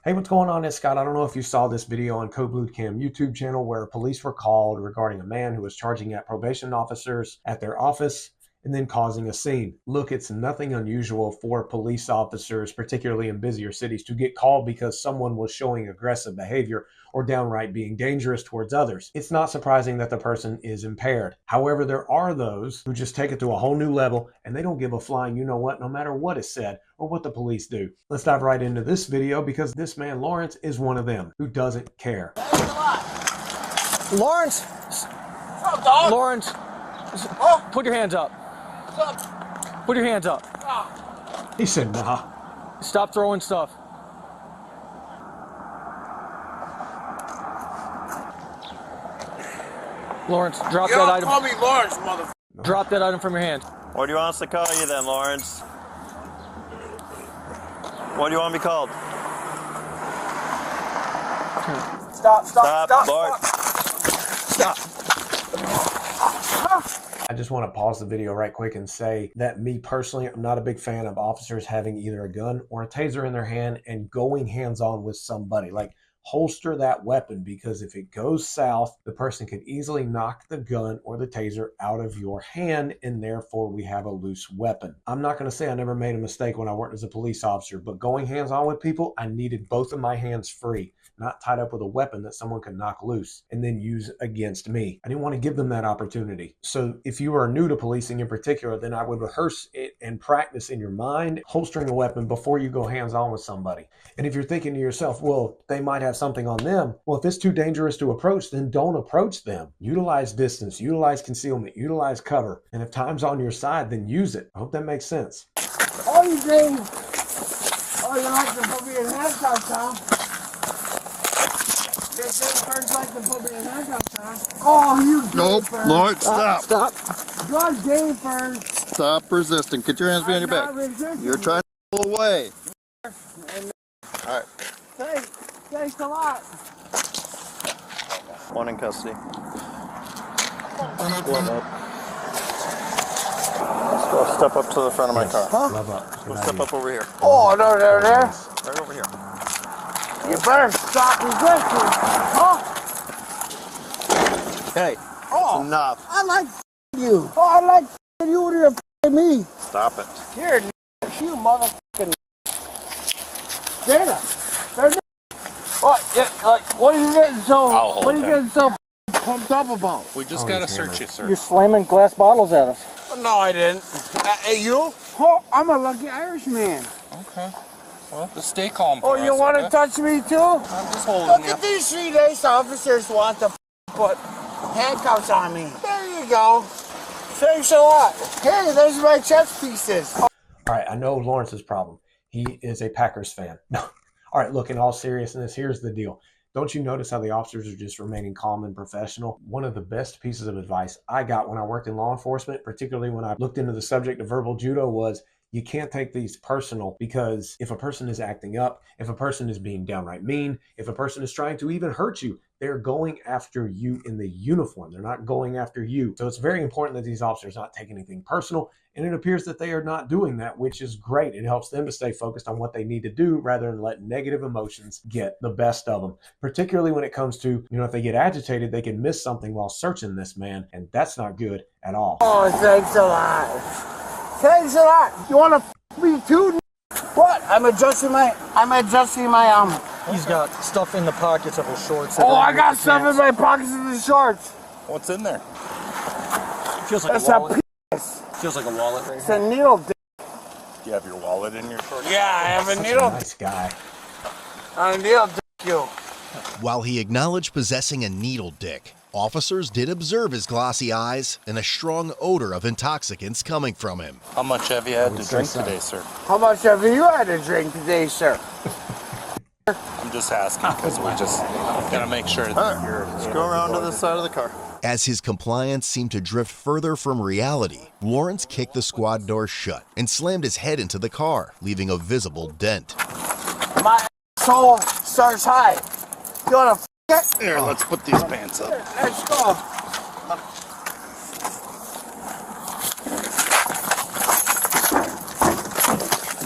Hey, what's going on? It's Scott. I don't know if you saw this video on Code Blue Cam YouTube channel where police were called regarding a man who was charging at probation officers at their office and then causing a scene. Look, it's nothing unusual for police officers, particularly in busier cities, to get called because someone was showing aggressive behavior or downright being dangerous towards others. It's not surprising that the person is impaired. However, there are those who just take it to a whole new level and they don't give a flying you-know-what, no matter what is said or what the police do. Let's dive right into this video because this man, Lawrence, is one of them who doesn't care. Lawrence! What's up, dog? Lawrence! Huh? Put your hands up. What's up? Put your hands up. He said, nah. Stop throwing stuff. Lawrence, drop You that don't item. call me Lawrence, motherfucker. Drop that item from your hand. What do you want us to call you then, Lawrence? What do you want to be called? Stop, Lawrence. stop. I just want to pause the video right quick and say that me personally, I'm not a big fan of officers having either a gun or a taser in their hand and going hands-on with somebody. Like, holster that weapon, because if it goes south, the person could easily knock the gun or the taser out of your hand, and therefore we have a loose weapon. I'm not going to say I never made a mistake when I worked as a police officer, but going hands-on with people, I needed both of my hands free, not tied up with a weapon that someone could knock loose and then use against me. I didn't want to give them that opportunity. So if you are new to policing in particular, then I would rehearse it and practice in your mind holstering a weapon before you go hands-on with somebody. And if you're thinking to yourself, well, they might have something on them. Well, if it's too dangerous to approach, then don't approach them. Utilize distance, utilize concealment, utilize cover. And if time's on your side, then use it. I hope that makes sense. Oh, you think? Oh, you like to put me in handcuffs, huh? They say first like to put me in handcuffs, huh? Oh, you gay Nope, first. Lawrence, stop. Stop. You're gay first. Stop resisting. Get your hands behind your back. I'm not resisting. You're trying to pull away. All right. Thanks a lot. One in custody. Glove up. Let's go step up to the front of my car. Huh? Love up. Good Let's step idea. up over here. Oh, no, there. Right over here. You better stop resisting. Huh? Hey, Oh, enough. I like you. Oh, I like you to me. Stop it. Here, you motherfucking Dana. There's what? Yeah, like, what are you getting so? I'll hold What are you him. getting so pumped up about? We just Oh, gotta he's search hammered. you, sir. You're slamming glass bottles at us. No, I didn't. Hey, you? Oh, I'm a lucky Irishman. Okay. Well, just stay calm. Oh, for you us, want to okay? touch me too? I'm just holding Look you. at these 3 days officers want to put handcuffs on me. There you go. Thanks a lot. Hey, there's my chess pieces. All right, I know Lawrence's problem. He is a Packers fan. No. All right, look, in all seriousness, here's the deal. Don't you notice how the officers are just remaining calm and professional? One of the best pieces of advice I got when I worked in law enforcement, particularly when I looked into the subject of verbal judo, was you can't take these personal, because if a person is acting up, if a person is being downright mean, if a person is trying to even hurt you, they're going after you in the uniform. They're not going after you. So it's very important that these officers not take anything personal. And it appears that they are not doing that, which is great. It helps them to stay focused on what they need to do rather than let negative emotions get the best of them. Particularly when it comes to, if they get agitated, they can miss something while searching this man. And that's not good at all. Oh, thanks a lot. Thanks a lot. You want to me too? What? I'm adjusting my He's got stuff in the pockets of his shorts. Oh, I got stuff in my pockets of the shorts. What's in there? Feels like That's a a wallet. Feels like a wallet right It's here. a needle dick. Do you have your wallet in your shorts? Yeah, I have a Such needle a nice guy. a needle dick you. While he acknowledged possessing a needle dick, officers did observe his glossy eyes and a strong odor of intoxicants coming from him. How much have you had to drink today, sir? How much have you had to drink today, sir? I'm just asking because we just gotta make sure that you're. Let's go around to the side of the car. As his compliance seemed to drift further from reality, Lawrence kicked the squad door shut and slammed his head into the car, leaving a visible dent. My soul starts high. You wanna it? Here, let's put these pants up. Let's go.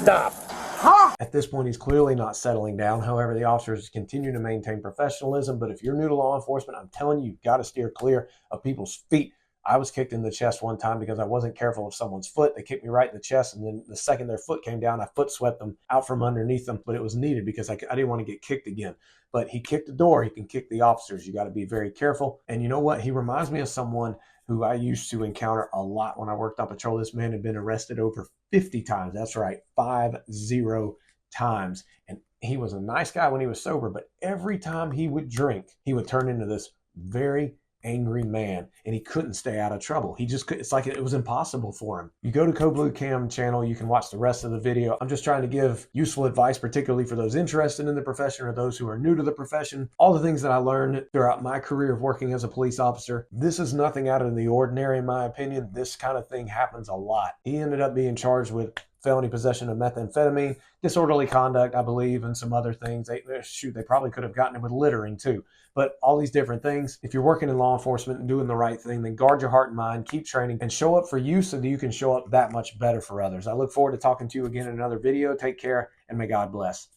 Stop. At this point, he's clearly not settling down. However, the officers continue to maintain professionalism. But if you're new to law enforcement, I'm telling you, you've got to steer clear of people's feet. I was kicked in the chest one time because I wasn't careful of someone's foot. They kicked me right in the chest, and then the second their foot came down, I foot swept them out from underneath them. But it was needed because I didn't want to get kicked again. But he kicked the door. He can kick the officers. You got to be very careful. And you know what? He reminds me of someone who I used to encounter a lot when I worked on patrol. This man had been arrested over 50 times. That's right, 50 times. And he was a nice guy when he was sober, but every time he would drink, he would turn into this very angry man, and he couldn't stay out of trouble. He just could. It's like it was impossible for him. You go to Blue Cam channel, you can watch the rest of the video. I'm just trying to give useful advice, particularly for those interested in the profession or those who are new to the profession. All the things that I learned throughout my career of working as a police officer. This is nothing out of the ordinary, in my opinion. This kind of thing happens a lot. He ended up being charged with felony possession of methamphetamine, disorderly conduct, I believe, and some other things. They probably could have gotten him with littering too. But all these different things, if you're working in law enforcement and doing the right thing, then guard your heart and mind, keep training, and show up for you so that you can show up that much better for others. I look forward to talking to you again in another video. Take care, and may God bless.